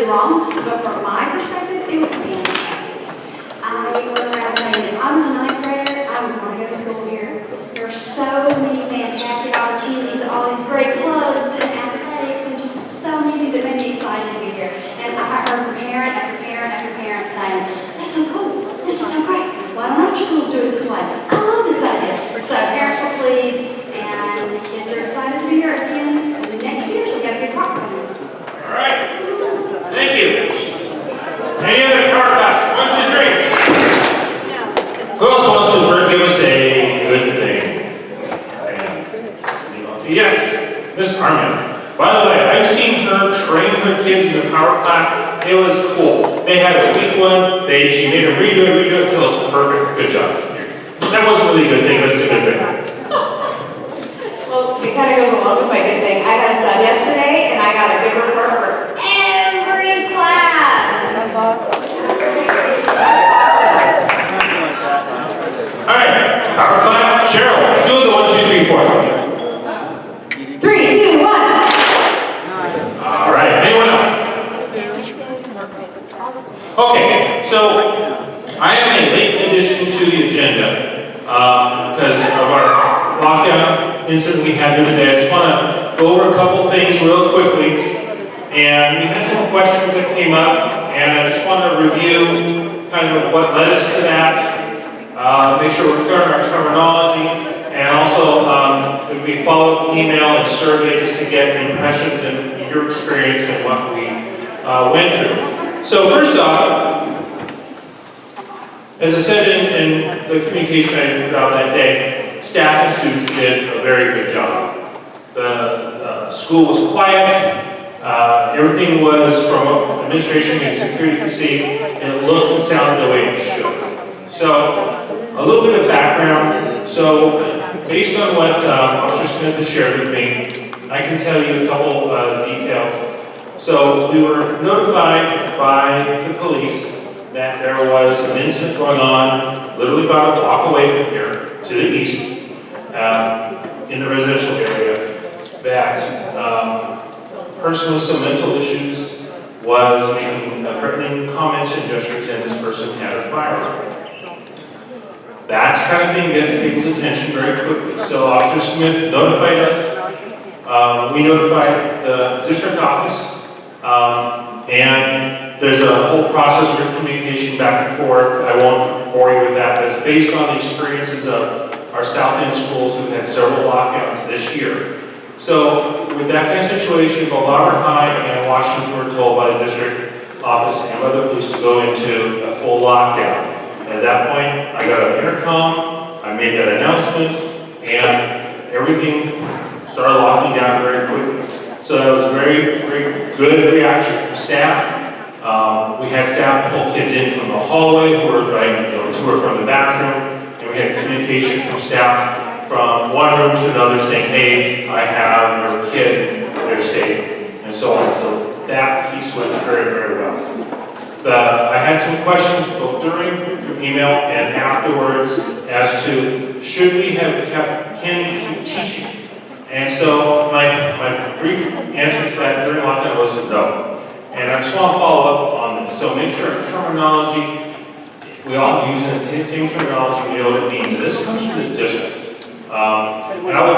wrong, but from my perspective, it was fantastic. I went around saying if I was a ninth grader, I would want to go to school here. There are so many fantastic opportunities, all these great clubs and athletics, and just so many things that made me excited to be here. And I heard from parent after parent after parent saying, that's so cool, this is so great. Why don't other schools do it this way? I love this idea. So parents were pleased, and the kids are excited to be here again next year, so we got a good crop coming. All right. Thank you. Any other power clap? 1, 2, 3. Who else wants to give us a good thing? Yes, Miss Carmen. By the way, I've seen her train her kids in the power clap. It was cool. They had a weak one. She made them redo it until it was perfect. Good job. That wasn't really a good thing, but it's a good thing. Well, it kind of goes along with my good thing. I had a son yesterday, and I got a good report for every class. All right, power clap. Cheryl, do the 1, 2, 3, 4. 3, 2, 1. All right, anyone else? Okay, so I am a late addition to the agenda because of our lockdown incident we had the other day. I just want to go over a couple things real quickly. And we had some questions that came up, and I just want to review kind of what led us to that, make sure we're clear on our terminology, and also if we follow email and survey just to get impressions and your experience and what we went through. So first off, as I said in the communication I put out that day, staff and students did a very good job. The school was quiet. Everything was, from what administration and security could see, it looked and sounded the way it should. So, a little bit of background. So, based on what Officer Smith has shared with me, I can tell you a couple details. So, we were notified by the police that there was an incident going on literally about a block away from here to the east in the residential area that a person with some mental issues was making threatening comments and gestures, and this person had a firearm. That kind of thing gets people's attention very quickly. So Officer Smith notified us. We notified the district office, and there's a whole process for communication back and forth. I won't bore you with that, but it's based on the experiences of our South End schools who had several lockdowns this year. So with that kind of situation, both Auburn High and Washington were told by the district office and by the police to go into a full lockdown. At that point, I got an intercom, I made that announcement, and everything started locking down very quickly. So that was a very, very good reaction from staff. We had staff pull kids in from the hallway who were tour from the bathroom, and we had communication from staff from one room to another saying, hey, I have your kid, they're safe, and so on. So that piece went very, very well. I had some questions both during through email and afterwards as to should we have can we keep teaching? And so my brief answer to that during lockdown was no. And I just want to follow up on this. So make sure our terminology, we all use the same terminology, we know what it means. And this comes from the district. And I will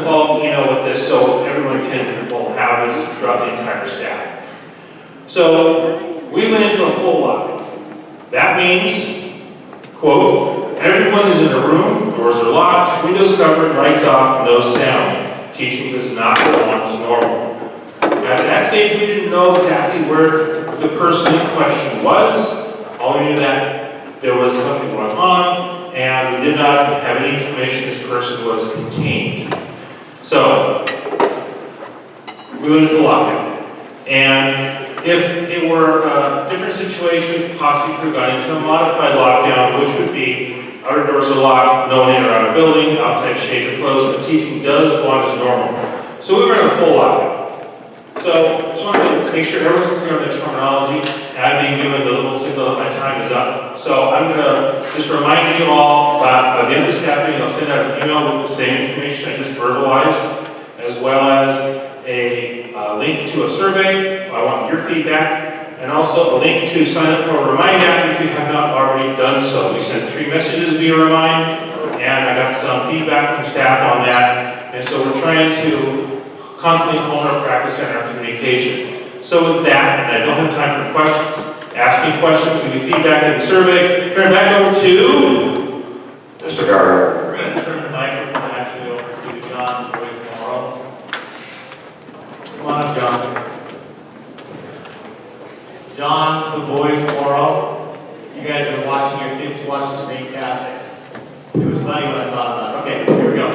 follow up with this so everyone will have this throughout the entire staff. So we went into a full lockdown. That means, quote, everyone is in a room, doors are locked, windows covered, lights off, no sound. Teaching does not go on as normal. At that stage, we didn't know exactly where the person in question was. All we knew that there was something going on, and we did not have any information this person was contained. So, we went into lockdown. And if it were a different situation, possibly could have gone into a modified lockdown, which would be outer doors are locked, no one in or out of the building, outside shades are closed, but teaching does go on as normal. So we were in a full lockdown. So I just wanted to make sure everyone's clear on the terminology, and I'm being given the little signal that my time is up. So I'm going to just remind you all that by the end of the staff meeting, I'll send out an email with the same information I just verbalized, as well as a link to a survey. I want your feedback. and also a link to sign up for a Remind app if you have not already done so. We sent 3 messages via Remind, and I got some feedback from staff on that. And so we're trying to constantly hone our practice and our communication. So with that, and I don't have time for questions, ask me questions, give me feedback in the survey. Turn it back over to Mr. Gardner. We're going to turn the microphone actually over to John, the voice of moral. Come on up, John. John, the voice moral. You guys are watching, your kids watch the screencast. It was funny when I thought about it. Okay, here we go.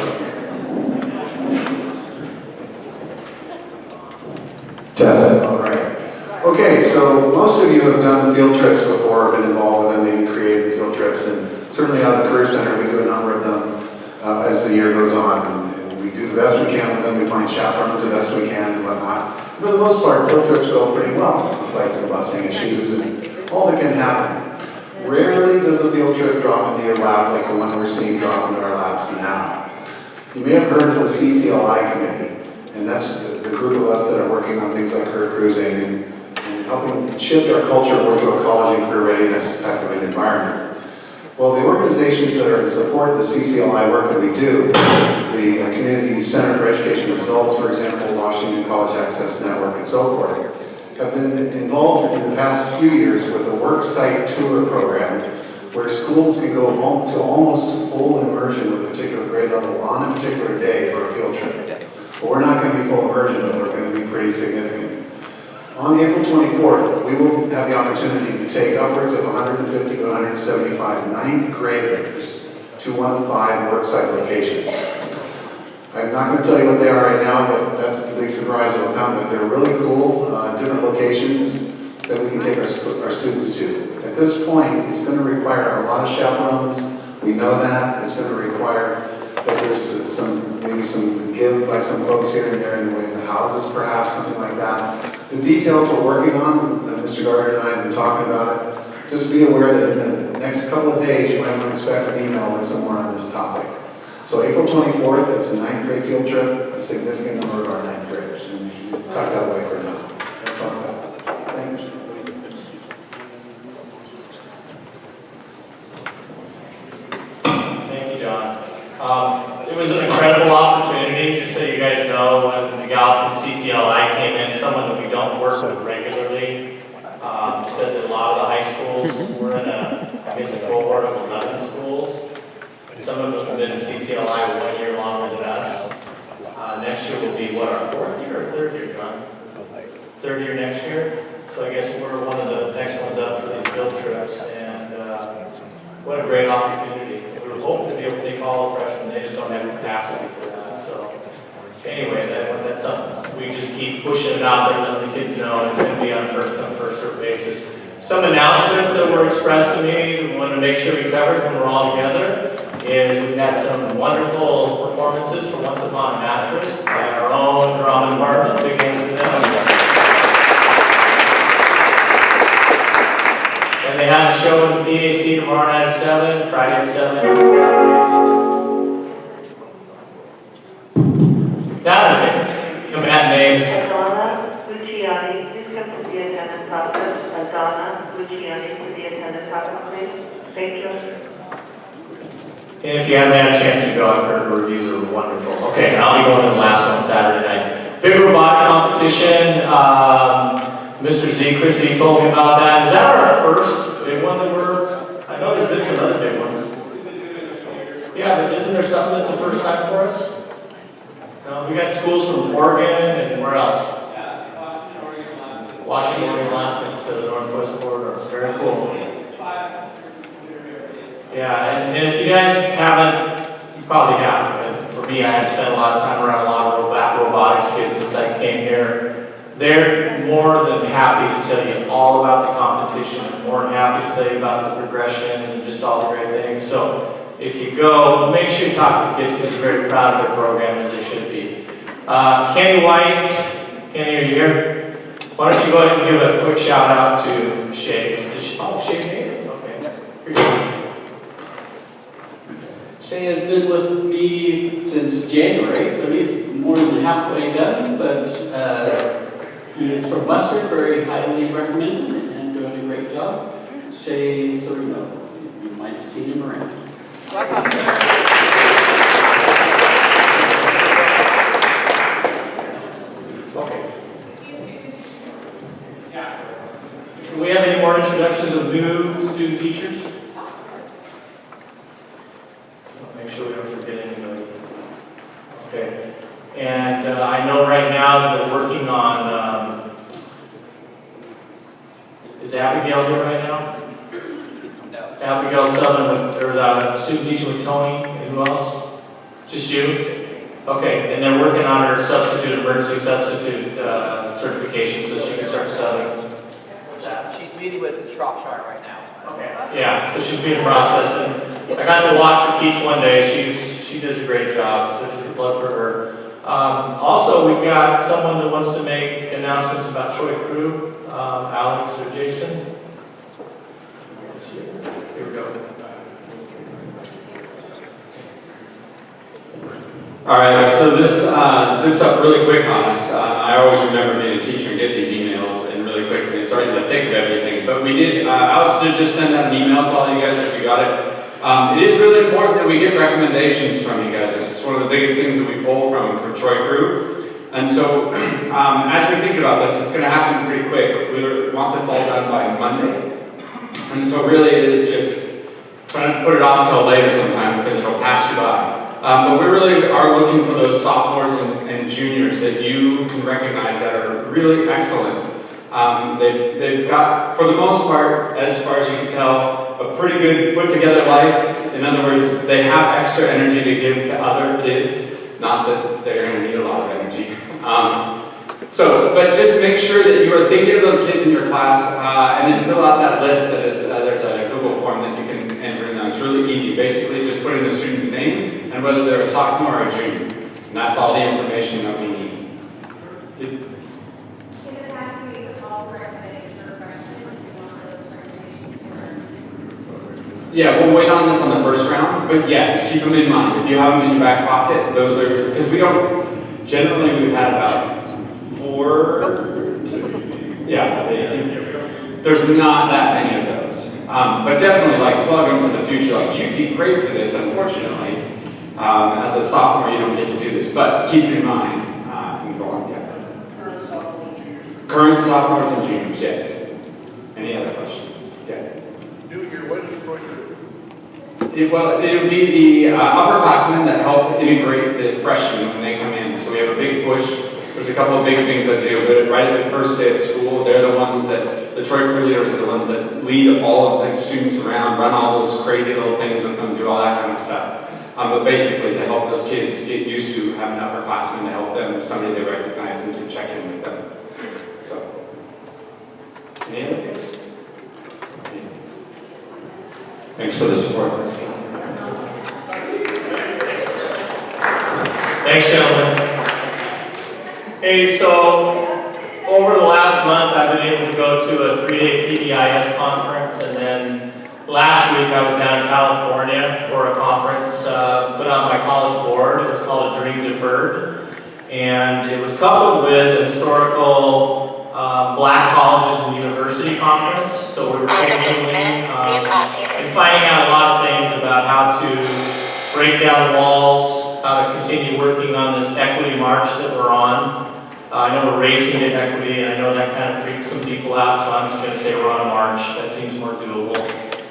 Test it, all right. Okay, so most of you have done field trips before, been involved with them, maybe created the field trips, and certainly out of the Career Center, we do a number of them as the year goes on. And we do the best we can with them, we find chaperones the best we can and whatnot. For the most part, field trips go pretty well, despite some busing issues and all that can happen. Rarely does a field trip drop into your lap like the one we're seeing drop into our laps now. You may have heard of the CCLI committee, and that's the group of us that are working on things like career cruising and helping shift our culture more to a college and career readiness type of an environment. Well, the organizations that are in support of the CCLI work that we do, the Community Center for Education Results, for example, Washington College Access Network, and so forth, have been involved in the past few years with a work site tour program where schools can go home to almost full immersion with a particular grade level on a particular day for a field trip. But we're not going to be full immersion, but we're going to be pretty significant. On April 24th, we will have the opportunity to take upwards of 150 to 175 ninth graders to one of 5 worksite locations. I'm not going to tell you what they are right now, but that's the big surprise that will come, but they're really cool, different locations that we can take our students to. At this point, it's going to require a lot of chaperones. We know that. It's going to require that there's maybe some give by some folks here and there in the way of the houses, perhaps, something like that. The details we're working on, Mr. Gardner and I have been talking about it. Just be aware that in the next couple of days, you might want to expect an email with some more on this topic. So April 24th, that's a 9th grade field trip, a significant number of our 9th graders. And you can tuck that away for now. That's all I got. Thanks. Thank you, John. It was an incredible opportunity, just so you guys know, when the gal from CCLI came in, someone that we don't work with regularly, said that a lot of the high schools were in I guess a cohort of 11 schools, and some of them have been in CCLI 1 year longer than us. Next year will be, what, our 4th year or 3rd year, John? 3rd year next year? So I guess we're one of the next ones up for these field trips, and what a great opportunity. We were hoping to be able to take all the freshmen, they just don't have capacity for that. So anyway, that's something we just keep pushing it out there, letting the kids know it's going to be on first come, first served basis. Some announcements that were expressed to me that we wanted to make sure we covered when we're all together is we've had some wonderful performances for Once Upon a Mattress by our own drama department. Big hand for them. And they have a show in the PAC tomorrow night at 7, Friday at 7. That come at names. Adana Luciani, please come to the attendance office. Adana Luciani to the attendance office, please. Thank you. And if you haven't had a chance to go, I've heard the reviews are wonderful. Okay, and I'll be going to the last one Saturday night. Big robotic competition. Mr. Z. Chrissy told me about that. Is that our first big one that I know there's been some other big ones. Yeah, but isn't there something that's the first time for us? No, we got schools from Oregon and where else? Washington, Oregon, Alaska, so the Northwest corridor. Very cool. Yeah, and if you guys haven't, you probably have. And for me, I have spent a lot of time around a lot of robotics kids since I came here. They're more than happy to tell you all about the competition, and more than happy to tell you about the progressions and just all the great things. So if you go, make sure you talk to the kids because they're very proud of their program, as they should be. Kenny White, Kenny, are you here? Why don't you go ahead and give a quick shout out to Shay? Shay Native? Okay. Here you go. Shay has been with me since January, so he's more than halfway done, but he is is from Western, very highly recommended and doing a great job. Shay Serino, you might have seen him around. Do we have any more introductions of new student teachers? So make sure we don't forget anybody. Okay. And I know right now they're working on, is Abigail here right now? No. Abigail Southern, there's a student teacher with Tony, and who else? Just you? Okay, and they're working on her substitute, emergency substitute certification so she can start subbing. What's that? She's meeting with Shropshire right now. Okay. Yeah, so she's being processed, and I got to watch her teach one day. She does a great job, so just a plug for her. Also, we've got someone that wants to make announcements about Troy Crew, Alex or Jason. Here we go. All right, so this zips up really quick on us. I always remember being a teacher and get these emails and really quick, and it's already in the thick of everything. But we did, Alex did just send out an email to all you guys if you got it. It is really important that we get recommendations from you guys. This is one of the biggest things that we pull from for Troy Crew. And so, as you're thinking about this, it's going to happen pretty quick. We want this all done by Monday. And so really it is just trying to put it off until later sometime because it'll pass you by. But we really are looking for those sophomores and juniors that you can recognize that are really excellent. They've got, for the most part, as far as you can tell, a pretty good put together life. In other words, they have extra energy to give to other kids. Not that they're going to need a lot of energy. But just make sure that you are thinking of those kids in your class, and then fill out that list. That is, there's a Google form that you can enter in. It's really easy. Basically, just put in the student's name and whether they're a sophomore or a junior. And that's all the information that we need. Yeah, we'll wait on this on the first round, but yes, keep them in mind. If you have them in your back pocket, those are, because we don't, generally we've had about 4, yeah, 18. There's not that many of those. But definitely like plug them for the future. Like you'd be great for this, unfortunately. As a sophomore, you don't get to do this, but keep it in mind. And go on, yeah. Current sophomores and juniors, yes. Any other questions? Yeah. Well, it would be the upperclassmen that help integrate the freshmen when they come in. So we have a big push. There's a couple of big things that they do, but right at the first day of school, they're the ones that, the Troy Crew leaders are the ones that lead all of the students around, run all those crazy little things with them, do all that kind of stuff. But basically to help those kids get used to having upperclassmen to help them, somebody they recognize and to check in with them. So, any other things? Thanks for the support. Thanks, gentlemen. Hey, so over the last month, I've been able to go to a 3-day PBIS conference, and then last week I was down in California for a conference put on by College Board. It was called A Dream Deferred, and it was coupled with a historical Black Colleges and University Conference. So we were commingling and finding out a lot of things about how to break down walls, how to continue working on this equity march that we're on. I know we're racing to equity, and I know that kind of freaks some people out, so I'm just going to say we're on a march. That seems more doable.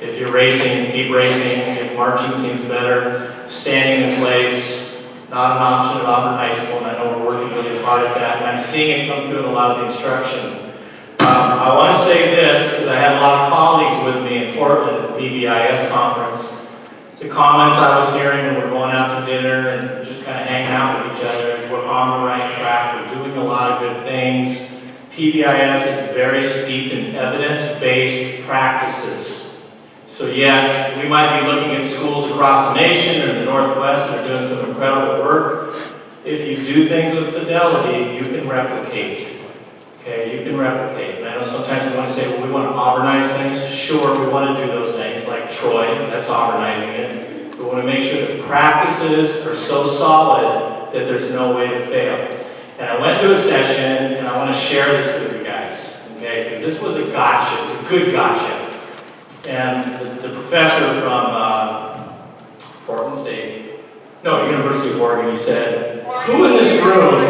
If you're racing, keep racing. If marching seems better, standing in place, not an option at Auburn High School, and I know we're working really hard at that, and I'm seeing it come through in a lot of the instruction. I want to say this, because I had a lot of colleagues with me in Portland at the PBIS conference. The comments I was hearing when we're going out to dinner and just kind of hanging out with each other is we're on the right track, we're doing a lot of good things. PBIS is very steeped in evidence-based practices. So yet, we might be looking at schools across the nation or the Northwest that are doing some incredible work. If you do things with fidelity, you can replicate. Okay, you can replicate. And I know sometimes we want to say, well, we want to Auburnize things. Sure, we want to do those things, like Troy, that's Auburnizing it. We want to make sure that practices are so solid that there's no way to fail. And I went to a session, and I want to share this with you guys. today, because this was a gotcha, it was a good gotcha. And the professor from Portland State, no, University of Oregon, he said, who in this room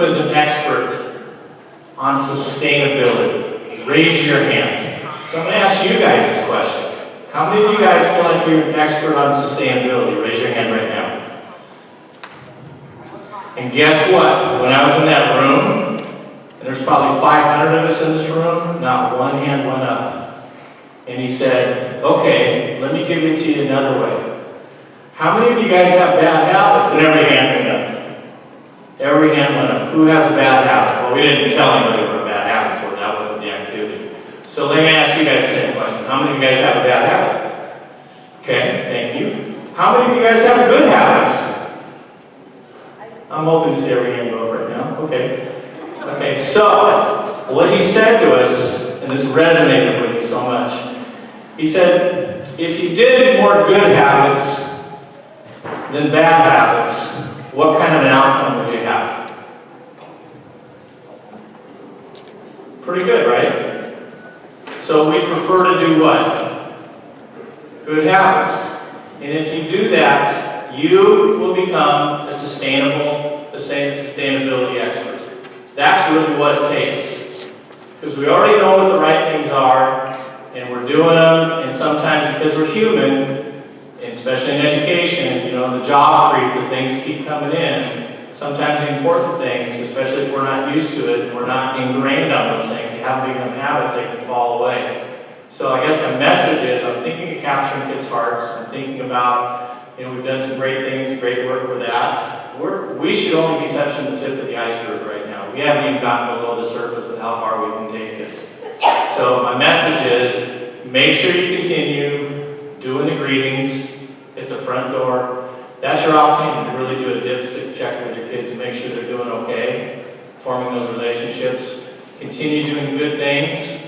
is an expert on sustainability? Raise your hand. So I'm going to ask you guys this question. How many of you guys feel like you're an expert on sustainability? Raise your hand right now. And guess what? When I was in that room, and there's probably 500 of us in this room, not one hand went up. And he said, okay, let me give it to you another way. How many of you guys have bad habits? And every hand went up. Every hand went up. Who has a bad habit? Well, we didn't tell anybody what bad habits were. That wasn't the activity. So let me ask you guys the same question. How many of you guys have a bad habit? Okay, thank you. How many of you guys have good habits? I'm hoping to see every hand go up right now. Okay. Okay, so what he said to us, and this resonated with me so much, he said, if you did more good habits than bad habits, what kind of an outcome would you have? Pretty good, right? So we prefer to do what? Good habits. And if you do that, you will become a sustainability expert. That's really what it takes. Because we already know what the right things are, and we're doing them, and sometimes because we're human, and especially in education, you know, the job creep, the things that keep coming in, sometimes the important things, especially if we're not used to it, we're not ingrained on those things, they haven't become habits, they can fall away. So I guess my message is, I'm thinking of capturing kids' hearts, I'm thinking about, you know, we've done some great things, great work with that. We should only be touching the tip of the iceberg right now. We haven't even gotten below the surface with how far we can take this. So my message is, make sure you continue doing the greetings at the front door. That's your opportunity to really do a dipstick check with your kids and make sure they're doing okay, forming those relationships. Continue doing good things,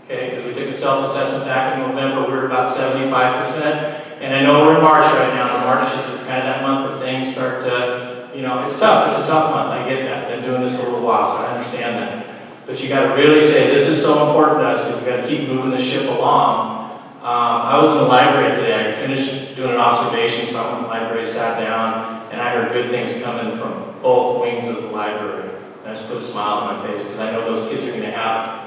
okay, because we took a self-assessment back in November, we were about 75%. And I know we're in March right now, and March is kind of that month where things start to, you know, it's tough, it's a tough month, I get that. Been doing this a little while, so I understand that. But you got to really say, this is so important to us, because we got to keep moving the ship along. I was in the library today, I finished doing an observation, so I went to the library, sat down, and I heard good things coming from both wings of the library. And I just put a smile on my face, because I know those kids are going to have,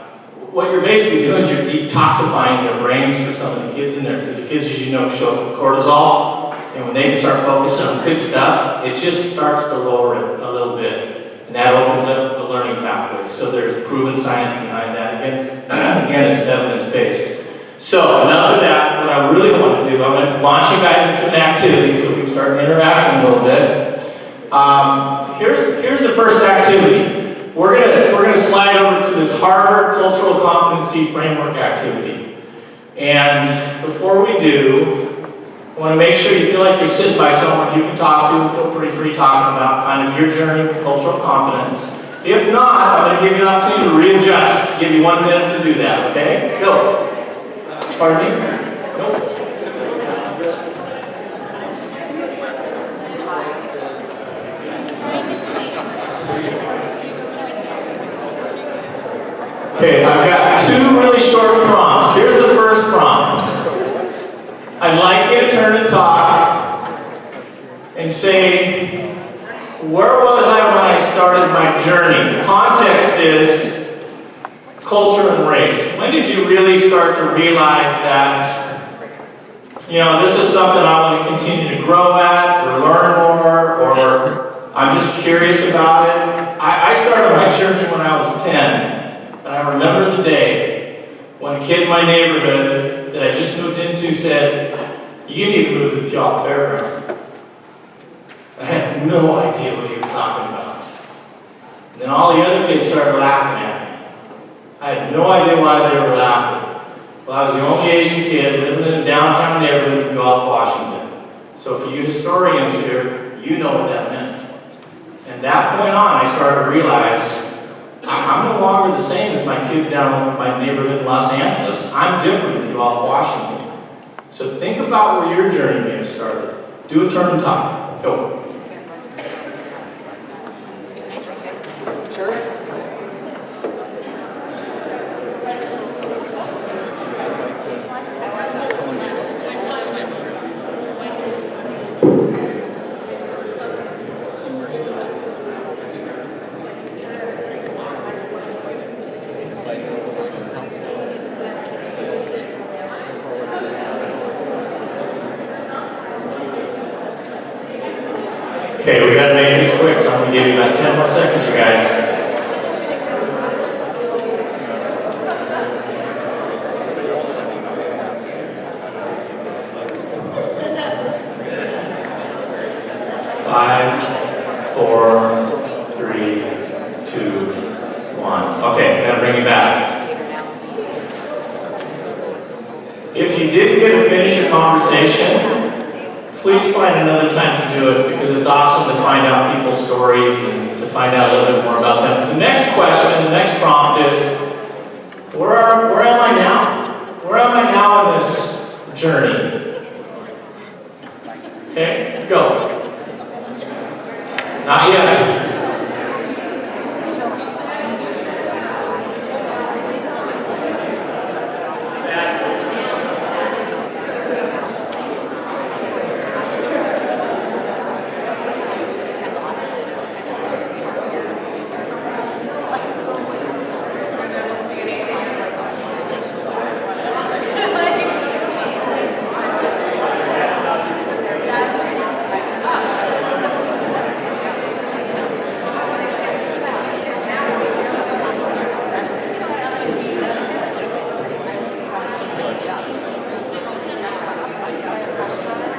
what you're basically doing is you're detoxifying their brains for some of the kids in there, because the kids, as you know, show up with cortisol, and when they can start focusing on good stuff, it just starts to lower it a little bit, and that opens up the learning pathways. So there's proven science behind that. Again, it's evidence-based. So enough of that. What I really want to do, I'm going to launch you guys into an activity so we can start interacting a little bit. Here's the first activity. We're gonna slide over to this Harvard Cultural Competency Framework activity. And before we do, I want to make sure you feel like you're sitting by someone you can talk to and feel pretty free talking about kind of your journey with cultural competence. If not, I'm going to give you an opportunity to readjust. Give you 1 minute to do that, okay? Go. Pardon me? Nope. Okay, I've got 2 really short prompts. Here's the first prompt. I'd like you to turn and talk and say, where was I when I started my journey? The context is culture and race. When did you really start to realize that, you know, this is something I want to continue to grow at or learn more, or I'm just curious about it? I started my journey when I was 10. And I remember the day when a kid in my neighborhood that I just moved into said, you need to move to the Puyallup Fairground. I had no idea what he was talking about. And then all the other kids started laughing at me. I had no idea why they were laughing. Well, I was the only Asian kid living in a downtown neighborhood in Puyallup, Washington. So for you historians here, you know what that meant. And that point on, I started to realize I'm no longer the same as my kids down in my neighborhood in Los Angeles. I'm different in Puyallup, Washington. So think about where your journey may have started. Do a turn and talk. Go. Sure. Okay, we gotta make this quick, so I'm gonna give you about 10 more seconds, you guys. Five, four, three, two, one. Okay, gotta bring you back. If you didn't get to finish your conversation, please find another time to do it because it's awesome to find out people's stories and to find out a little bit more about them. The next question, the next prompt is, where am I now? Where am I now in this journey? Okay, go. Not yet.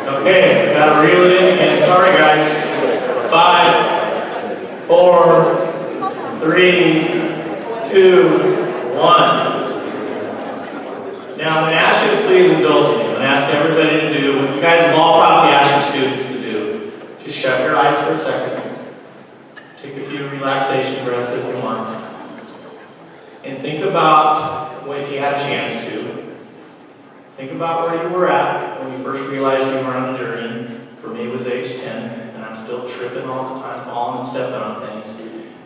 Okay, gotta reel it in again. Sorry, guys. 5, 4, 3, 2, 1. Now, I'm going to ask you to please indulge me. I'm going to ask everybody to do what you guys have all probably asked your students to do. Just shut your eyes for a second. Take a few relaxation breaths if you want. And think about, well, if you had a chance to, think about where you were at when you first realized you were on a journey. For me, it was age 10, and I'm still tripping all the time, falling and stepping on things.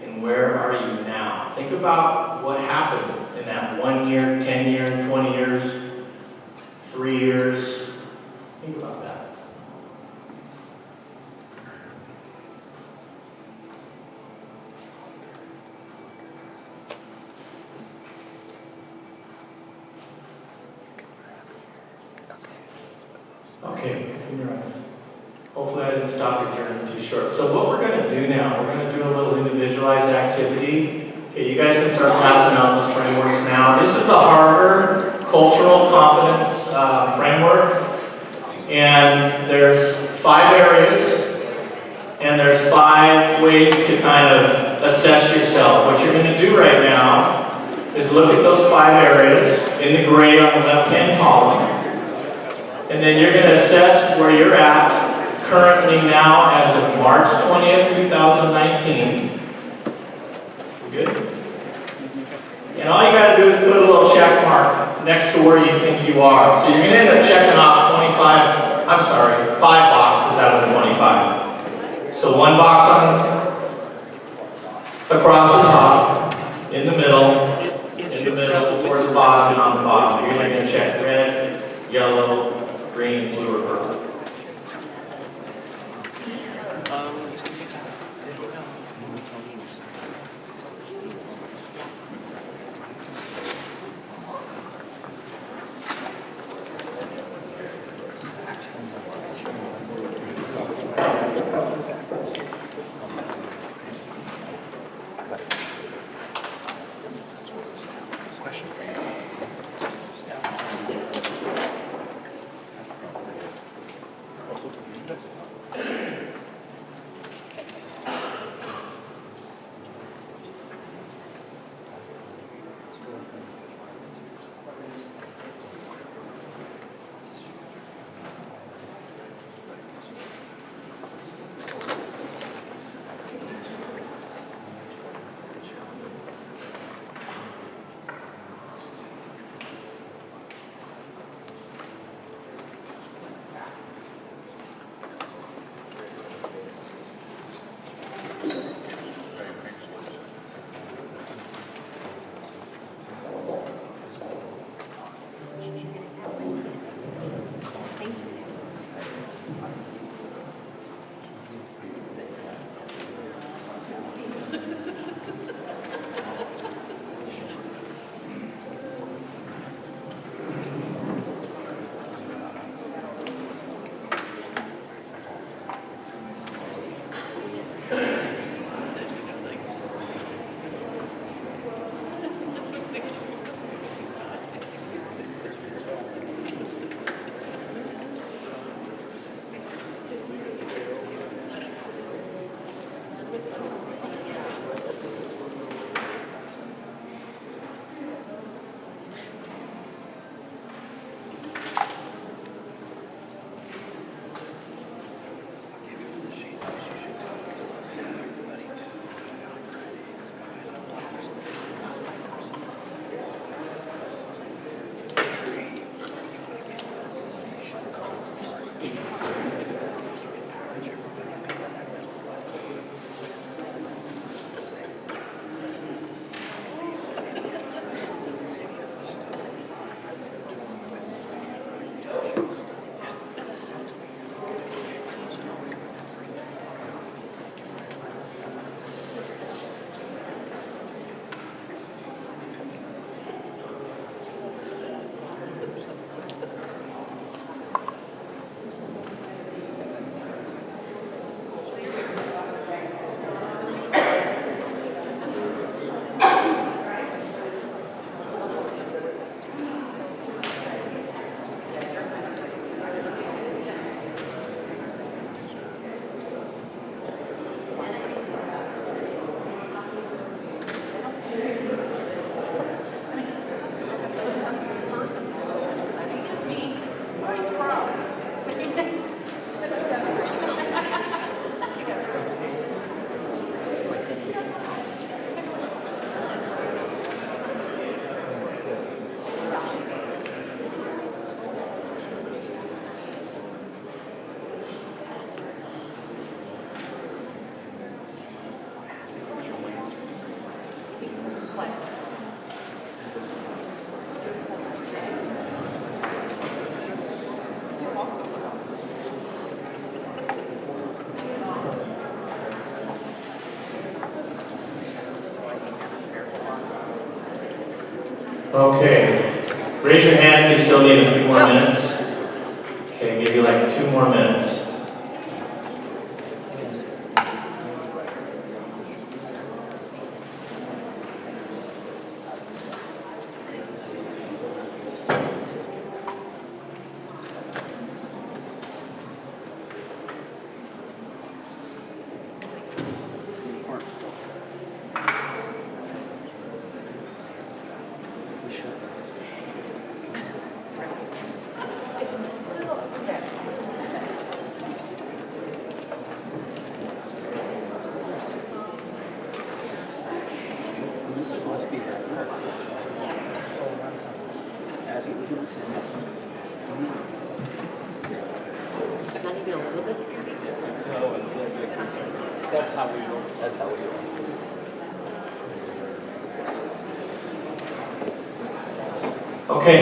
And where are you now? Think about what happened in that 1 year, 10 year, 20 years, 3 years. Think about that. Okay, open your eyes. Hopefully I didn't stop your journey too short. So what we're going to do now, we're going to do a little individualized activity. Okay, you guys can start passing out those frameworks now. This is the Harvard Cultural Competence Framework. And there's 5 areas. And there's 5 ways to kind of assess yourself. What you're going to do right now is look at those 5 areas in the gray on the left-hand column. And then you're going to assess where you're at currently now as of March 20th, 2019. Good? And all you got to do is put a little check mark next to where you think you are. So you're going to end up checking off 5 boxes out of the 25. So 1 box across the top, in the middle, towards the bottom, and on the bottom. You're going to check red, yellow, green, blue, or purple. Okay, raise your hand if you still need a few more minutes. Okay, give you like 2 more minutes. That's how we do. That's how we do. Okay,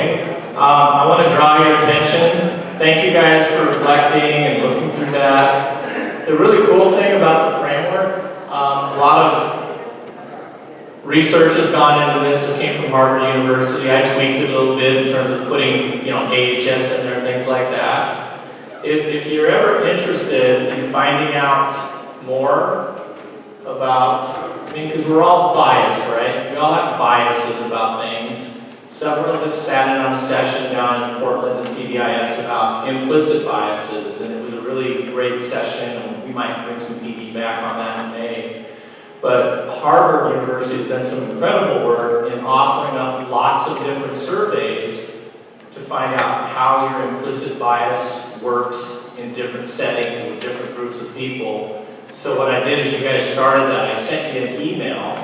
I want to draw your attention. Thank you guys for reflecting and looking through that. The really cool thing about the framework, a lot of research has gone into this. This came from Harvard University. I tweaked it a little bit in terms of putting, AHS in there, things like that. If you're ever interested in finding out more about, because we're all biased, right? We all have biases about things. Several of us sat in on a session down in Portland and PBIS about implicit biases, and it was a really great session, and we might bring some PD back on that in May. But Harvard University has done some incredible work in offering up lots of different surveys to find out how your implicit bias works in different settings with different groups of people. So what I did is you guys started that. I sent you an email.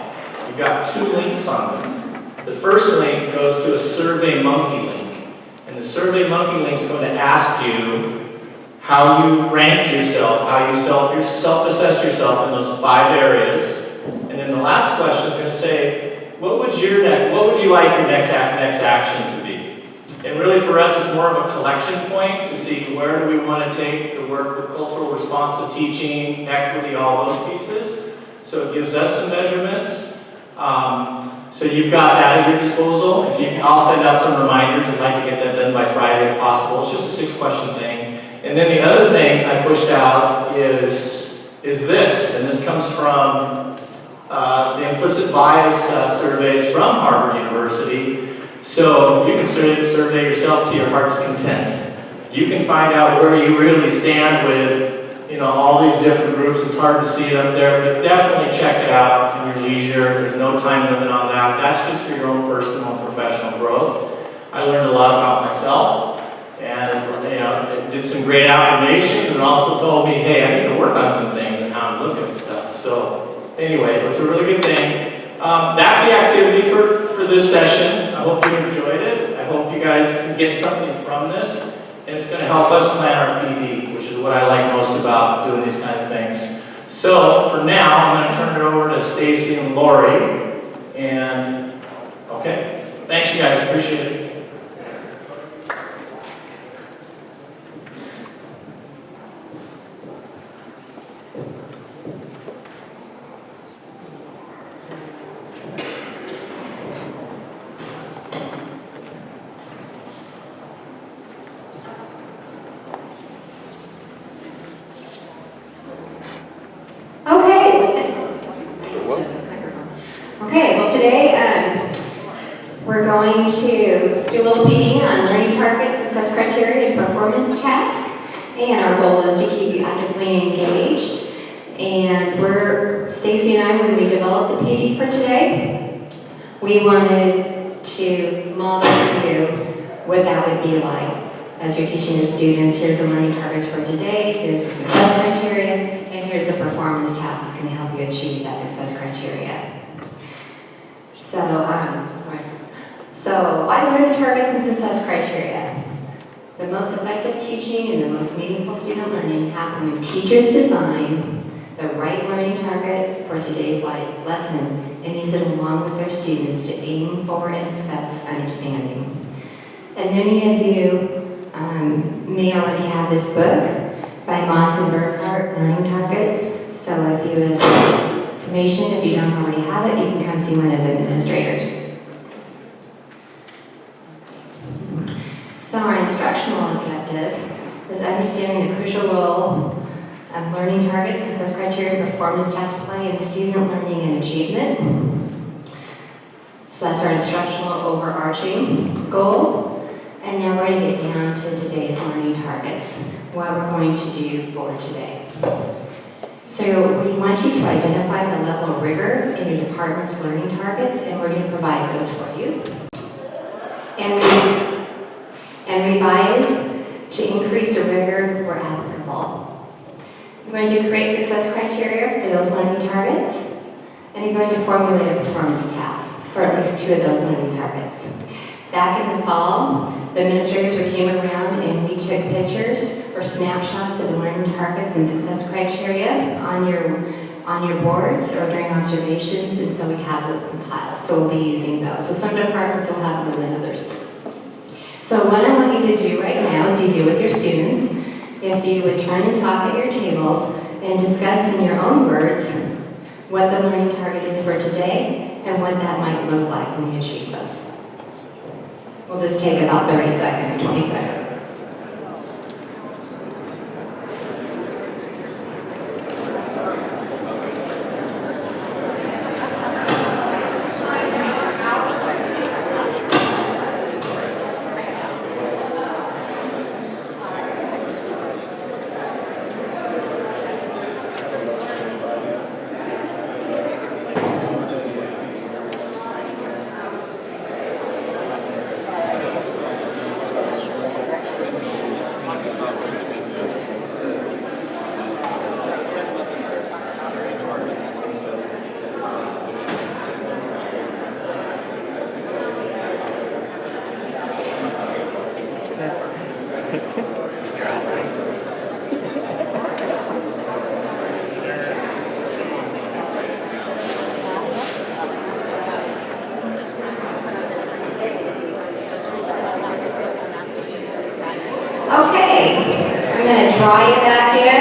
You've got 2 links on them. The first link goes to a SurveyMonkey link. And the SurveyMonkey link is going to ask you how you ranked yourself, how you self-assessed yourself in those 5 areas. And then the last question is going to say, what would you like your next action to be? And really for us, it's more of a collection point to see where do we want to take the work with cultural responsive teaching, equity, all those pieces. So it gives us some measurements. So you've got that at your disposal. I'll send out some reminders. I'd like to get that done by Friday if possible. It's just a 6-question thing. And then the other thing I pushed out is this, and this comes from the implicit bias surveys from Harvard University. So you can survey yourself to your heart's content. You can find out where you really stand with all these different groups. It's hard to see it up there, but definitely check it out in your leisure. There's no time limit on that. That's just for your own personal and professional growth. I learned a lot about myself, and it did some great affirmations, and also told me, hey, I need to work on some things and how I'm looking at stuff. So anyway, it was a really good thing. That's the activity for this session. I hope you enjoyed it. I hope you guys can get something from this. And it's going to help us plan our PD, which is what I like most about doing these kind of things. So for now, I'm going to turn it over to Stacy and Lori. And okay, thanks you guys, appreciate it. Okay, well today we're going to do a little PD on learning targets, success criteria, and performance tasks. And our goal is to keep you actively engaged. And Stacy and I, when we developed the PD for today, we wanted to model for you what that would be like as you're teaching your students. Here's the learning targets for today, here's the success criteria, and here's the performance task that's going to help you achieve that success criteria. So why learning targets and success criteria? The most effective teaching and the most meaningful student learning happen when teachers design the right learning target for today's lesson and use it along with their students to aim for and assess understanding. And many of you may already have this book by Moss and Burkhart, Learning Targets. So if you have information, if you don't already have it, you can come see one of the administrators. So our instructional objective is understanding the crucial role of learning targets, success criteria, performance tasks play in student learning and achievement. So that's our instructional overarching goal. And now we're going to get down to today's learning targets, what we're going to do for today. So we want you to identify the level of rigor in your department's learning targets, and we're going to provide those for you. And revise to increase the rigor where applicable. You're going to create success criteria for those learning targets, and you're going to formulate a performance task for at least 2 of those learning targets. Back in the fall, the administrators came around and we took pictures or snapshots of the learning targets and success criteria on your boards or during observations, and so we have those compiled. So we'll be using those. So some departments will have more than others. So what I want you to do right now is you do with your students, if you would turn and talk at your tables and discuss in your own words what the learning target is for today and what that might look like when you achieve those. We'll just take about 30 seconds, 20 seconds. Okay, I'm going to draw you back in.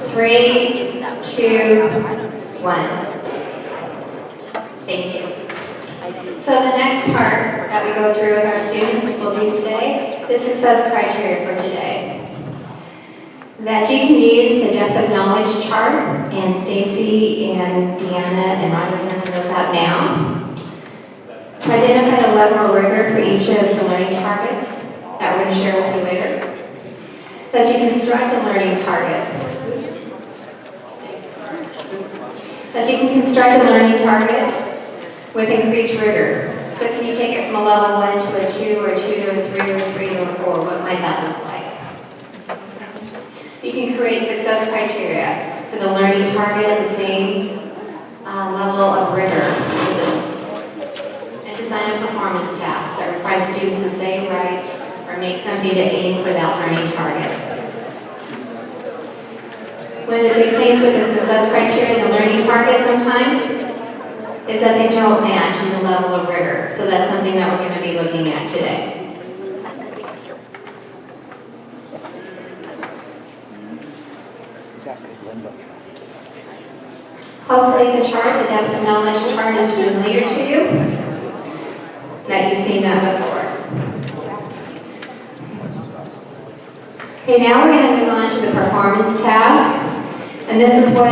3, 2, 1. Thank you. So the next part that we go through with our students will do today, the success criteria for today. That you can use the depth of knowledge chart, and Stacy and Deanna and Ron are handing those out now. Identify the level of rigor for each of the learning targets that we're going to share with you later. That you construct a learning target. Oops. That you can construct a learning target with increased rigor. So can you take it from a level 1 to a 2 or a 2 to a 3 or a 3 to a 4? What might that look like? You can create success criteria for the learning target at the same level of rigor. Design a performance task that requires students to say, write, or make something to aim for that learning target. One of the big things with the success criteria and the learning target sometimes is that they don't match in the level of rigor. So that's something that we're going to be looking at today. Hopefully the chart, the depth of knowledge chart, is familiar to you. That you've seen that before. Okay, now we're going to move on to the performance task. And this is what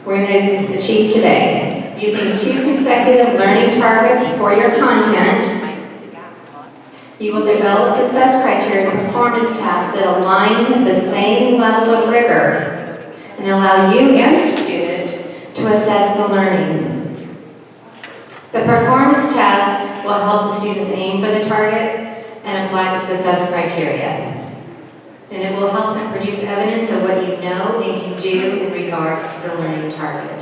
we're going to achieve today. Using 2 consecutive learning targets for your content, you will develop success criteria and performance tasks that align with the same level of rigor and allow you and your student to assess the learning. The performance task will help the students aim for the target and apply the success criteria. And it will help them produce evidence of what you know and can do in regards to the learning target.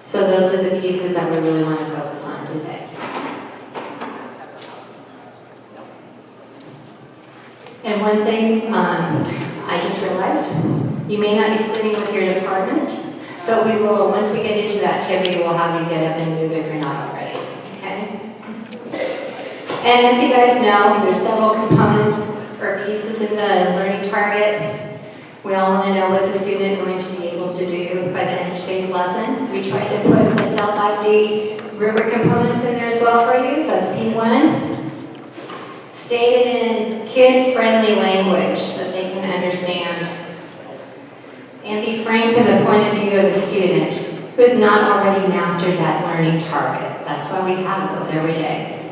So those are the pieces that we really want to focus on today. And one thing, I just realized you may not be sitting with your department, but we will, once we get into the activity, we'll have you get up and move if you're not already, okay? And as you guys know, there's several components or pieces in the learning target. We all want to know what's a student going to be able to do by the end of today's lesson. We tried to put the self-ID rubric components in there as well for you, so that's P1. Stated in kid-friendly language that they can understand. And be frank in the point of view of the student who has not already mastered that learning target. That's why we have those every day.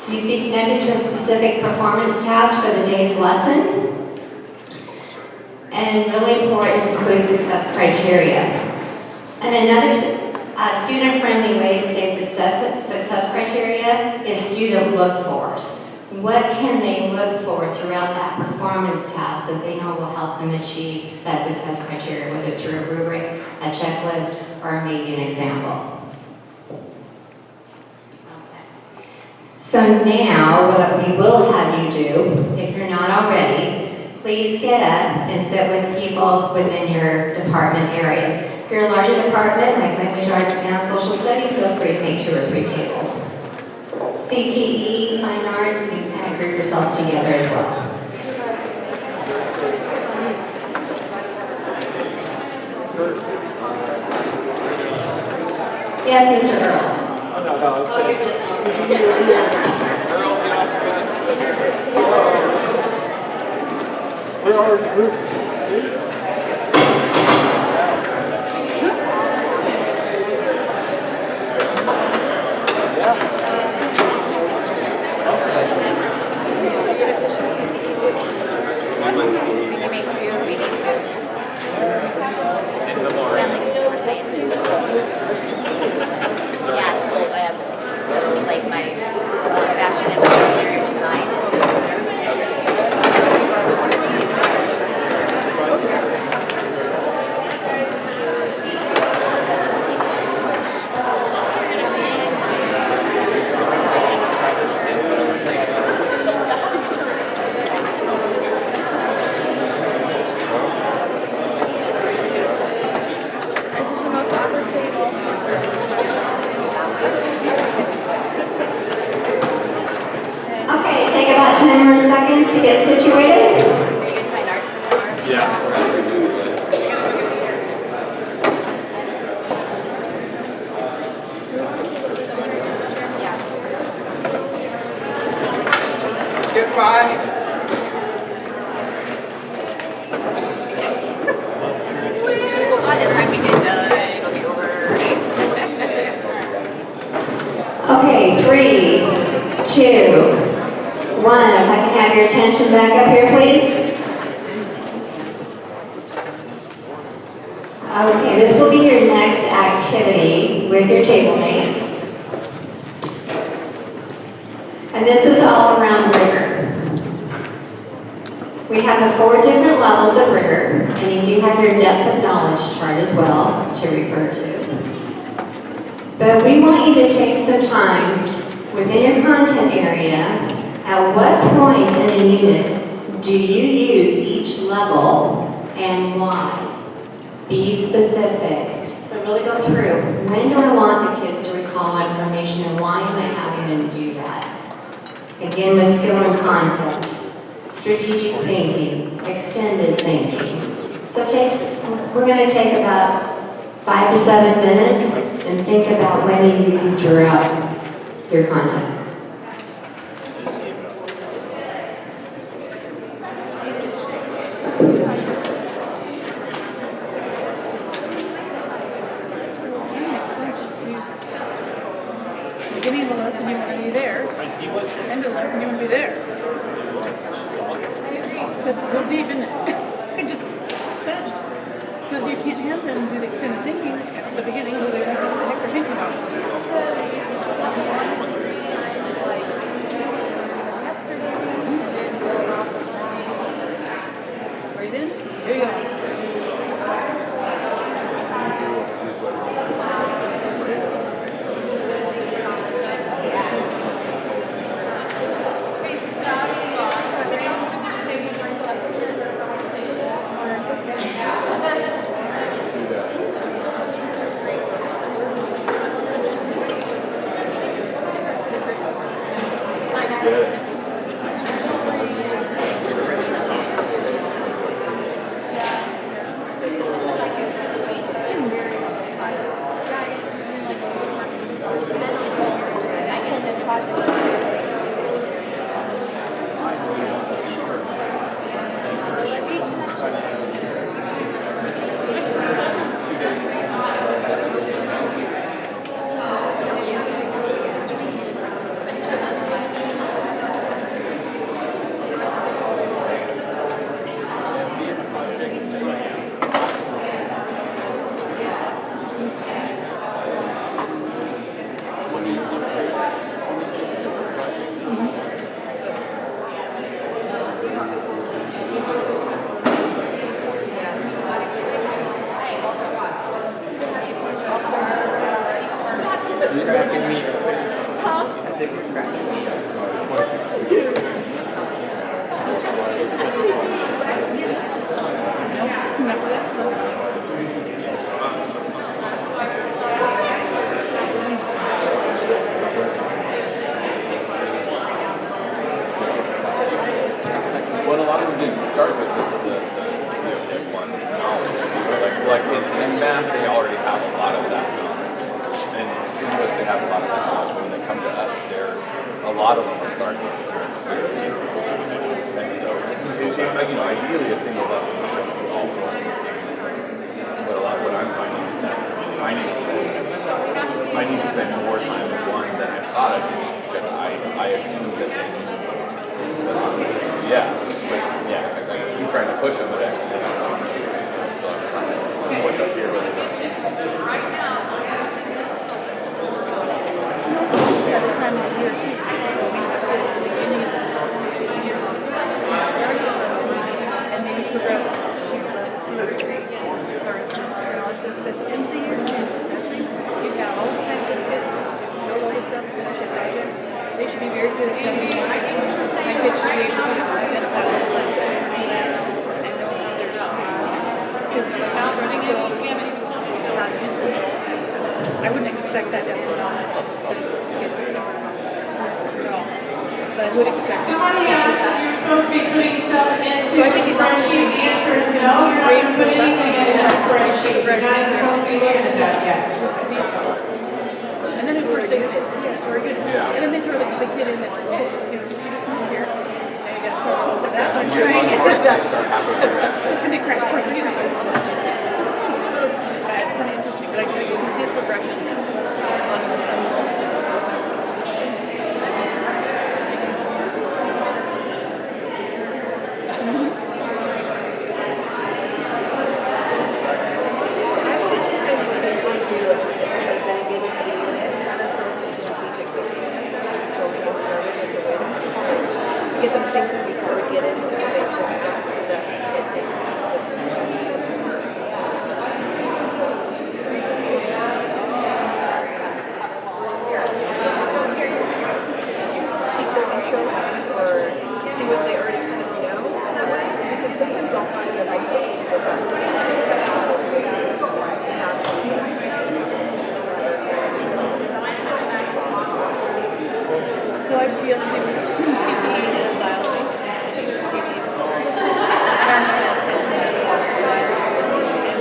These be connected to a specific performance task for the day's lesson. And really important, include success criteria. And another student-friendly way to say success criteria is student look-fors. What can they look for throughout that performance task that they know will help them achieve that success criteria, whether it's through a rubric, a checklist, or maybe an example. Okay. So now, what we will have you do, if you're not already, please get up and sit with people within your department areas. If you're a larger department, like language arts, math, social studies, feel free to make 2 or 3 tables. CTE, fine arts, you just kind of group yourselves together as well. Yes, Mr. Earl. Oh, you're just... Where are the groups? Okay, take about 10 more seconds to get situated. Yeah. Goodbye. By the time we get done, it'll be over. Okay, 3, 2, 1. If I can have your attention back up here, please. Okay, this will be your next activity with your table mates. And this is all around rigor. We have the 4 different levels of rigor, and you do have your depth of knowledge chart as well to refer to. But we want you to take some time within your content area. At what points in a unit do you use each level and why? Be specific. So really go through, when do I want the kids to recall information and why am I having them do that? Again, with skill and concept, strategic thinking, extended thinking. So we're going to take about 5 to 7 minutes and think about when you use these throughout your content. Beginning of the lesson, you want to be there. End of the lesson, you want to be there. But go deep in it. It just says. Because you have them do the extended thinking at the beginning, so they don't know what the heck they're thinking about. Breathe in. Here you go. Well, a lot of them didn't start with this, the one knowledge. Like in math, they already have a lot of that knowledge. And in English, they have a lot of that knowledge. When they come to us, a lot of them are starting with zero. And so, ideally a single lesson would go through all four of these things. But what I'm finding is that I need to spend more time with one than I thought I did, just because I assumed that they knew. I keep trying to push them, but actually they're not on this. So I'm trying to work up here with it. By the time of year 2, it's the beginning of the year. And then you progress to a degree as far as the knowledge goes. But at the end of the year, you're processing. You've got all this time for the kids, know all this stuff, finish your projects. They should be very good at telling you my kids should be able to identify what the lesson and know how they're done. Because starting to go, we haven't even told you how to use them and stuff. I wouldn't expect that to have knowledge in September at all. But I would expect Somebody asked if you're supposed to be putting stuff into So I a think spreadsheet. The answer is no, you're not going to put anything in that spreadsheet. You're not supposed to be looking at that yet. And then of course they very good. And then they throw the kid in that's, you just moved here. Now you got to start all over that one. It's going to be a crash course for you. So it's kind of interesting, but I can see the progression. Get them thinking before we get into the basic stuff so that it makes the connections pique their interest or see what they already kind of know that way. Because sometimes I'll find that I can't go back to something except for those questions and have something. So I feel CTE and biology. I think it should be and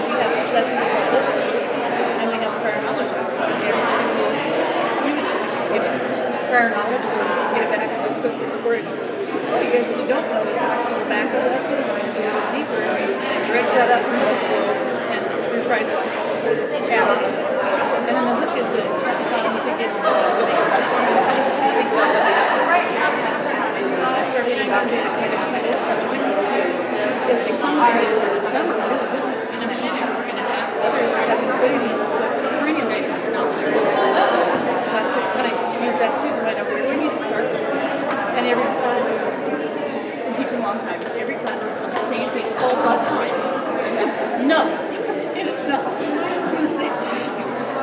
we have testing books, and we have prior knowledge lessons. Every single unit given prior knowledge, so we can get it back and real quick score it. Oh, you guys really don't know this. I can go back a lesson, I can do it deeper, and dredge that up to middle school and reprise it. And then the hook is the such a fun to get I started to got to because they come here, some are really good in a hour and a half, others have perennial rates. So I kind of use that too, right now, where do I need to start? And every class, I'm teaching a long time, every class is on the same page all the time. No, it is not.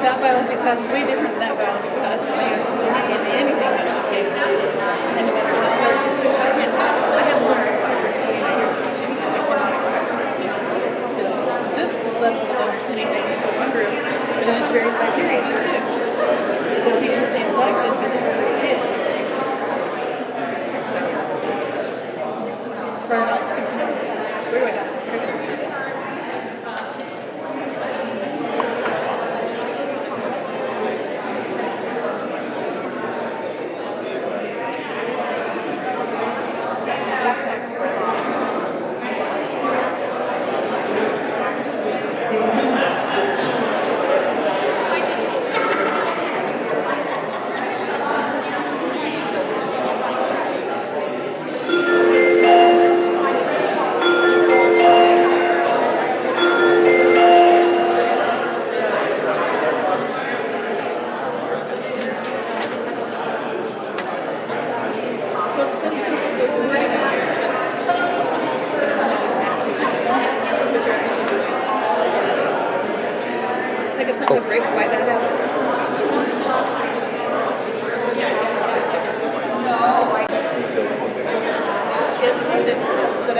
That biology class is way different than that biology class. They're not getting anything out of the same time. And no matter how well you push it, and I have learned over 20 years of teaching because I cannot expect it. So this level of understanding that you go under, but then it varies by periods too. So teach the same section, but different kids.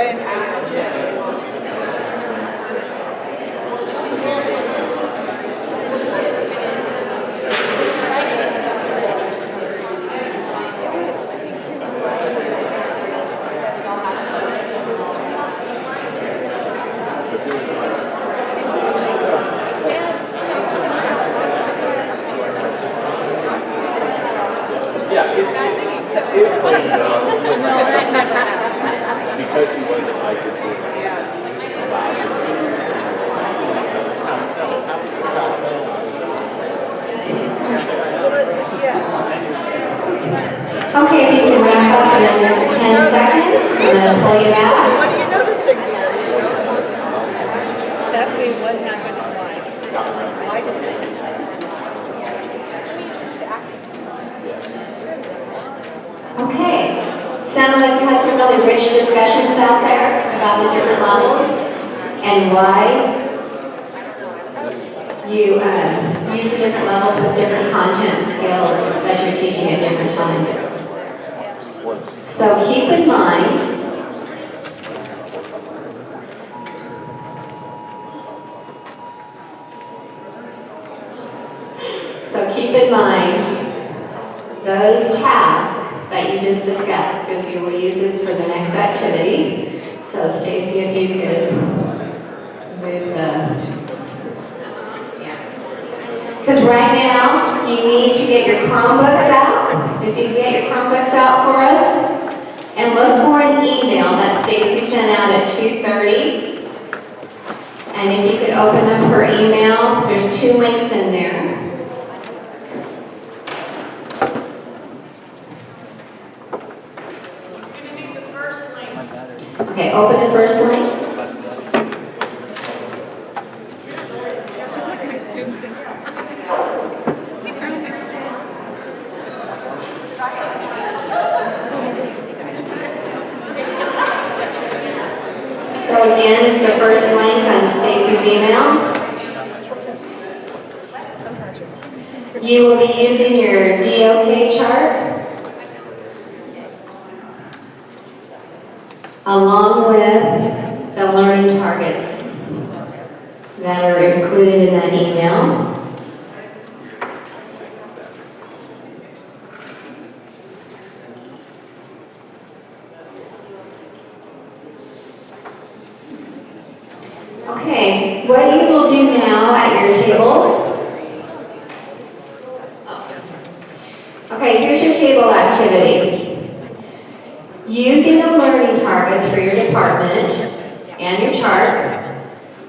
today and pass it. Yeah, it played because he wasn't like it. Okay, if you can wrap up in the next 10 seconds, and then pull you back. What are you noticing here? That way, what happened? Why did it? Okay, sounded like we had some really rich discussions out there about the different levels and why you use the different levels with different content and skills that you're teaching at different times. So keep in mind those tasks that you just discussed, because you will use this for the next activity. So Stacy, if you could move because right now you need to get your Chromebooks out. If you get your Chromebooks out for us, and look for an email that Stacy sent out at 2:30. And if you could open up her email, there's 2 links in there. Okay, open the first link. So again, it's the first link on Stacy's email. You will be using your DOK chart along with the learning targets that are included in that email. Okay, what you will do now at your tables. Okay, here's your table activity. Using the learning targets for your department and your chart,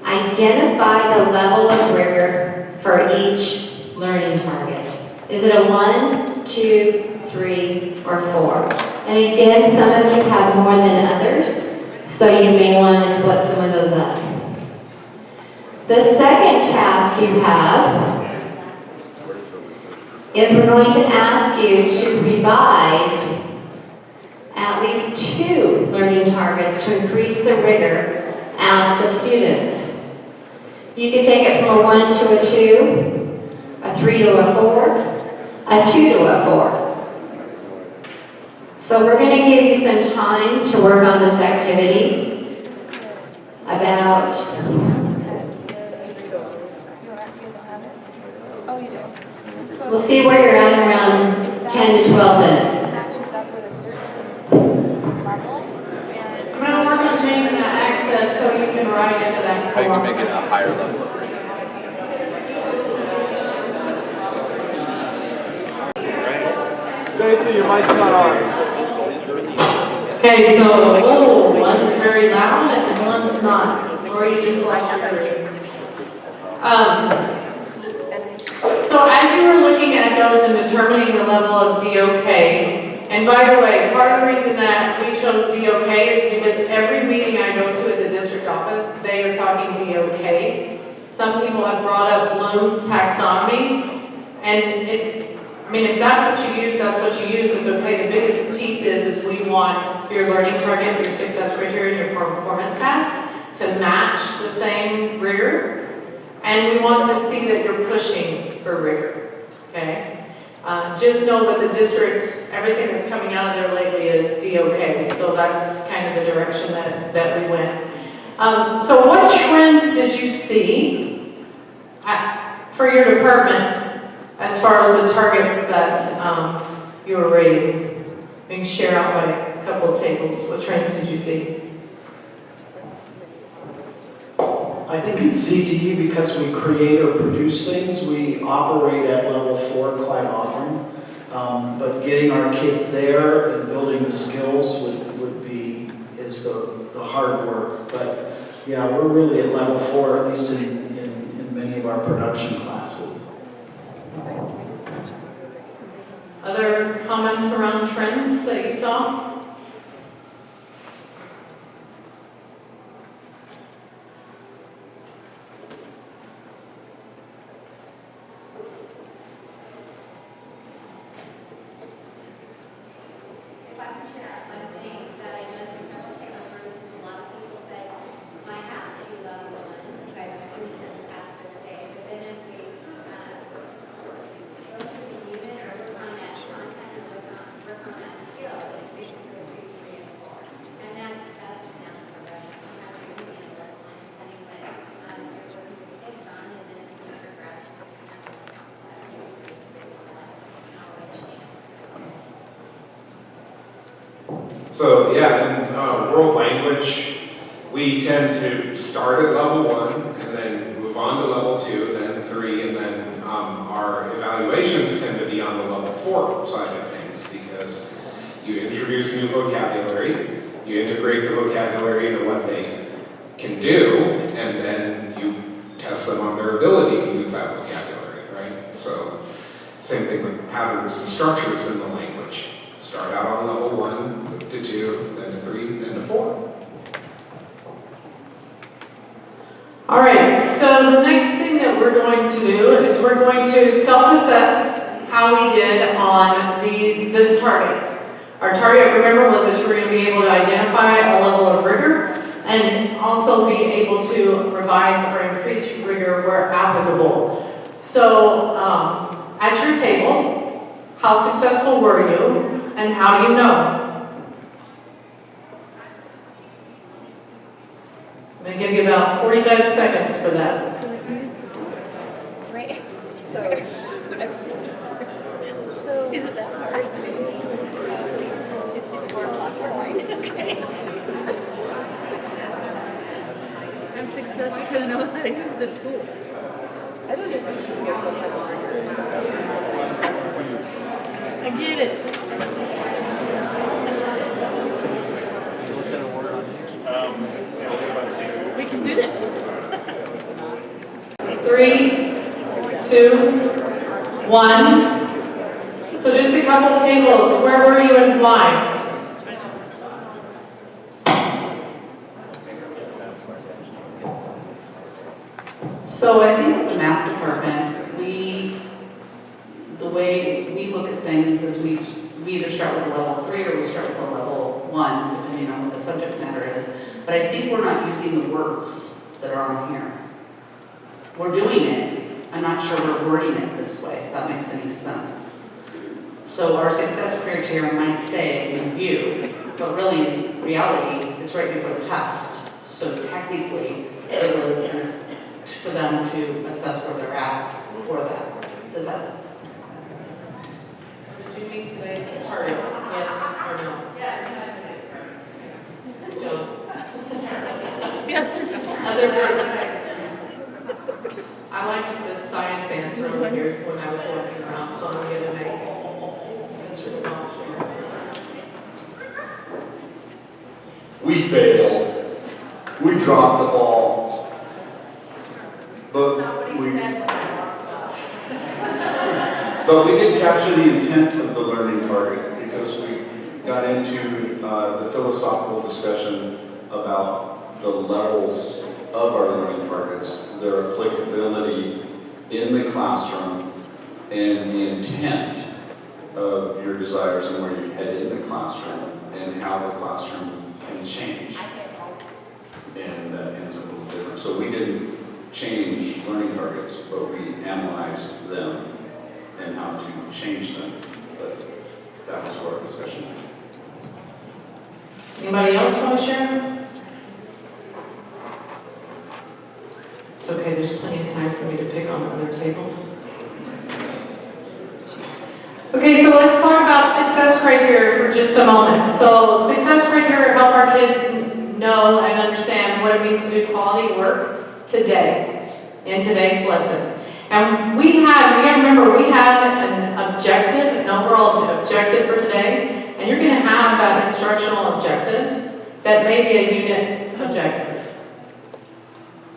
identify the level of rigor for each learning target. Is it a 1, 2, 3, or 4? And again, some of you have more than others, so you may want to split some of those up. The second task you have is we're going to ask you to revise at least 2 learning targets to increase the rigor asked of students. You can take it from a 1 to a 2, a 3 to a 4, a 2 to a 4. So we're going to give you some time to work on this activity. About we'll see where you're at around 10 to 12 minutes. I'm going to work on changing that access so you can write into that. How you can make it a higher level of grade. Stacy, your mic's not on. Okay, so one's very loud and one's not, or you just lost your hearing. So as you were looking at those and determining the level of DOK, and by the way, part of the reason that we chose DOK is because every meeting I go to at the district office, they are talking DOK. Some people have brought up Bloom's taxonomy, and if that's what you use, that's what you use, it's okay. The biggest piece is we want your learning target, your success criteria, and your performance task to match the same rigor. And we want to see that you're pushing for rigor, okay? Just know that the district, everything that's coming out of there lately is DOK, so that's kind of the direction that we went. So what trends did you see for your department as far as the targets that you were rating? You can share out by a couple of tables. What trends did you see? I think in CTE, because we create or produce things, we operate at level 4 quite often. But getting our kids there and building the skills is the hard work. But yeah, we're really at level 4, at least in many of our production classes. Other comments around trends that you saw? If I could share one thing that I noticed in several table groups, a lot of people said, I have to do level 1 since I've been doing this past this day. But then as we go through the unit or work on that content and work on that skill, it increases to a 2, 3, and 4. And that's the best example of progression. So how you can work on depending what you're working with the kids on, and then as you progress, So yeah, in world language, we tend to start at level 1 and then move on to level 2, then 3, and then our evaluations tend to be on the level 4 side of things because you introduce new vocabulary, you integrate the vocabulary into what they can do, and then you test them on their ability to use that vocabulary, right? So same thing with patterns and structures in the language. Start out on level 1, move to 2, then to 3, then to 4. All right, so the next thing that we're going to do is we're going to self-assess how we did on this target. Our target, remember, was that you were going to be able to identify a level of rigor and also be able to revise or increase rigor where applicable. So at your table, how successful were you? And how do you know? I'm going to give you about 45 seconds for that. Right. So is it that hard? It's 4 o'clock here, right? Okay. I'm successful because I know how to use the tool. I don't know if this is I get it. We can do this. 3, 2, 1. So just a couple of tables. Where were you in why? So I think as a math department, the way we look at things is we either start with a level 3 or we start with a level 1, depending on what the subject matter is. But I think we're not using the words that are on here. We're doing it. I'm not sure we're wording it this way, if that makes any sense. So our success criteria might say review, but really in reality, it's right before the test. So technically, it was for them to assess where they're at for that. Does that? Did you meet today's target? Yes or no? Joe? Yes. Other group? I liked the science answer over here when I was walking around, so I'm going to make Mr. DeMott share. We failed. We dropped the ball. But we did capture the intent of the learning target because we got into the philosophical discussion about the levels of our learning targets, their applicability in the classroom, and the intent of your desires and where you head in the classroom, and how the classroom can change. And that is a little different. So we didn't change learning targets, but we analyzed them and and how to change them. But that was our discussion. Anybody else want to share? It's okay, there's plenty of time for me to pick on other tables. Okay, so let's talk about success criteria for just a moment. So success criteria help our kids know and understand what it means to do quality work today, in today's lesson. And you gotta remember, we had an objective, an overall objective for today, and you're gonna have that instructional objective that may be a unit objective.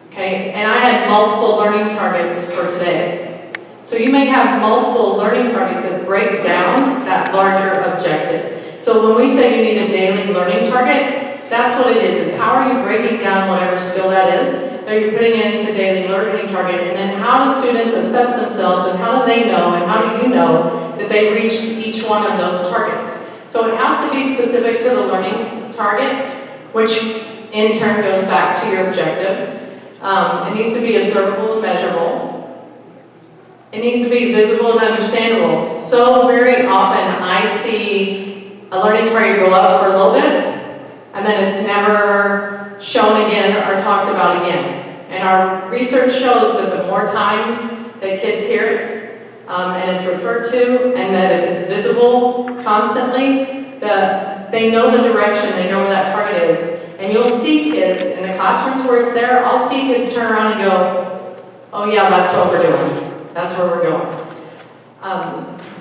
Okay, and I had multiple learning targets for today. So you may have multiple learning targets that break down that larger objective. So when we say you need a daily learning target, that's what it is how are you breaking down whatever skill that is that you're putting into daily learning target, and then how do students assess themselves, and how do they know, and how do you know that they reached each one of those targets? So it has to be specific to the learning target, which in turn goes back to your objective. It needs to be observable and measurable. It needs to be visible and understandable. So very often I see a learning target go up for a little bit, and then it's never shown again or talked about again. And our research shows that the more times that kids hear it, and it's referred to, and that if it's visible constantly, that they know the direction, they know where that target is. And you'll see kids in the classrooms where it's there, I'll see kids turn around and go, oh yeah, that's what we're doing. That's where we're going.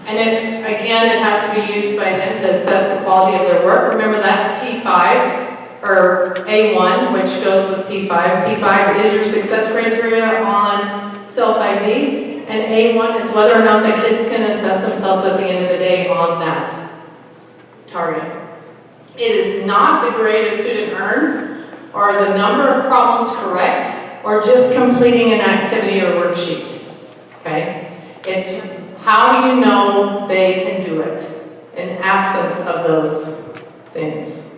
And it has to be used by them to assess the quality of their work. Remember, that's P5, or A1, which goes with P5. P5 is your success criteria on self-ID, and A1 is whether or not the kids can assess themselves at the end of the day on that target. It is not the grade a student earns, or the number of problems correct, or just completing an activity or worksheet, okay? It's how do you know they can do it in absence of those things.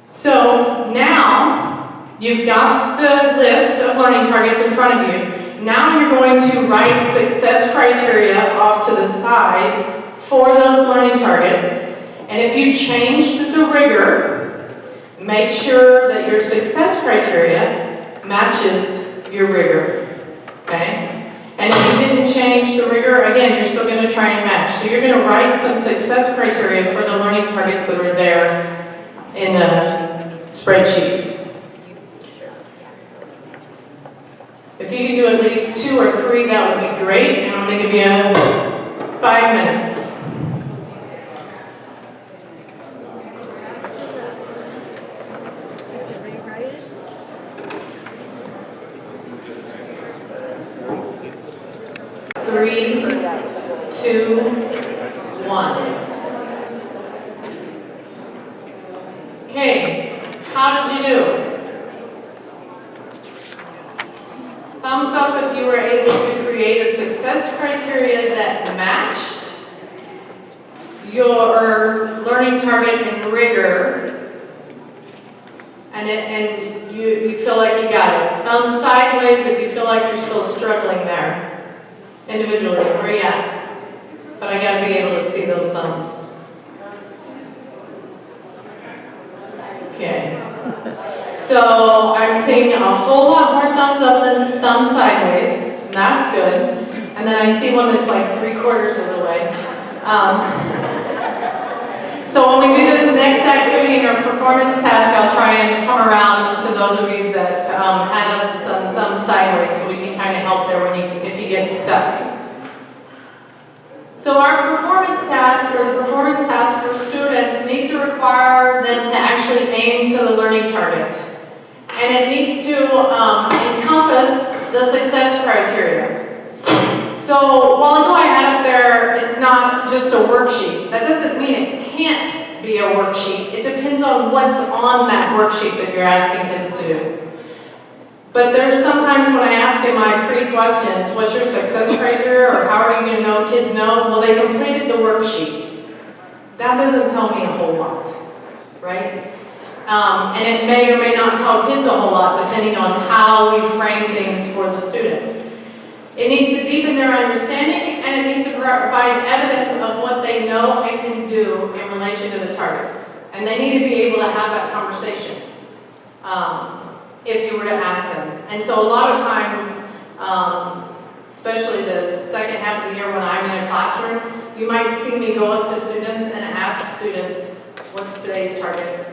So now you've got the list of learning targets in front of you. Now you're going to write success criteria off to the side for those learning targets. And if you changed the rigor, make sure that your success criteria matches your rigor, okay? And if you didn't change the rigor, again, you're still going to try and match. So you're going to write some success criteria for the learning targets that are there in the spreadsheet. If you can do at least 2 or 3, that would be great. And I'm going to give you 5 minutes. Three, 2, 1. Okay, how did you do? Thumbs up if you were able to create a success criteria that matched your learning target and rigor, and you feel like you got it. Thumbs sideways if you feel like you're still struggling there. Individually, where are you at? But I gotta be able to see those thumbs. Okay. So I'm seeing a whole lot more thumbs up than thumbs sideways. And that's good. And then I see one that's like 3/4 of the way. So when we do this next activity in our performance task, I'll try and come around to those of you that had some thumbs sideways, so we can kind of help there if you get stuck. So our performance task, or the performance task for students, needs to require them to actually aim to the learning target. And it needs to encompass the success criteria. So while ago I had up there, it's not just a worksheet. That doesn't mean it can't be a worksheet. It depends on what's on that worksheet that you're asking kids to do. But there's sometimes when I ask in my pre-questions, what's your success criteria, or how are you going to know kids know? Well, they completed the worksheet. That doesn't tell me a whole lot, right? And it may or may not tell kids a whole lot depending on how we frame things for the students. It needs to deepen their understanding, and superintendent needs to provide evidence of what they know and can do in relation to the target. And they need to be able to have that conversation, if you were to ask them. And so a lot of times, especially the second half of the year when I'm in a classroom, you might see me go up to students and ask students, what's today's target?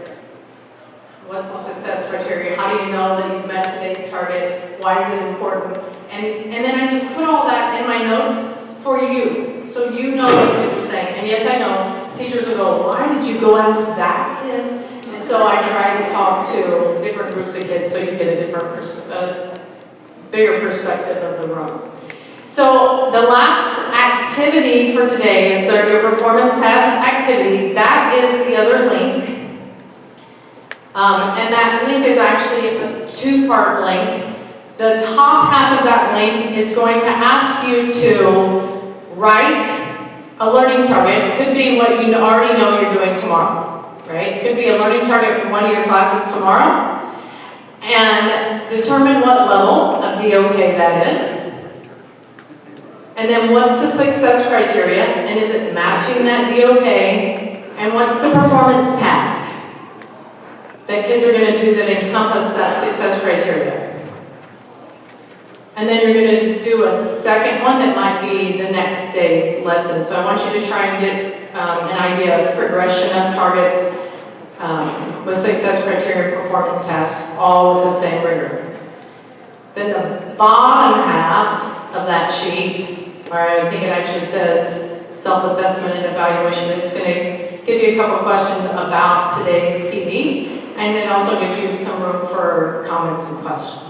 What's the success criteria? How do you know that you've met today's target? Why is it important? And then I just put all that in my notes for you, so you know what the kids are saying. And yes, I know, teachers will go, why did you go ask that kid? And so I try to talk to different groups of kids so you get a different, bigger perspective of the room. So the last activity for today is your performance task activity. That is the other link. And that link is actually a two-part link. The top half of that link is going to ask you to write a learning target. It could be what you already know you're doing tomorrow, right? It could be a learning target for one of your classes tomorrow. And determine what level of DOK that is. And then what's the success criteria? And is it matching that DOK? And what's the performance task that kids are going to do that encompass that success criteria? And then you're going to do a second one that might be the next day's lesson. So I want you to try and get an idea of progression of targets with success criteria and performance task, all with the same rigor. Then the bottom half of that sheet, or I think it actually says self-assessment and evaluation, it's going to give you a couple questions about today's PD, and it also gives you some room for comments and questions.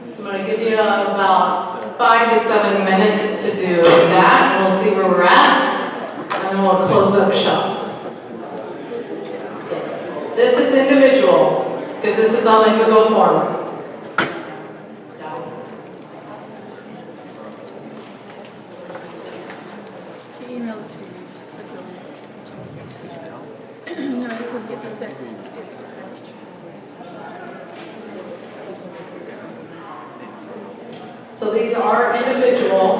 So I'm going to give you about 5 to 7 minutes to do that, and we'll see where we're at, and then we'll close up shop. This is individual, because this is on the Google form. So these are individual.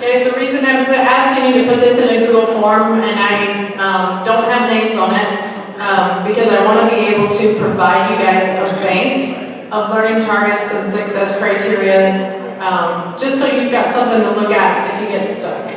Okay, so the reason I'm asking you to put this in a Google form, and I don't have names on it, because I want to be able to provide you guys a bank of learning targets and success criteria, just so you've got something to look at if you get stuck.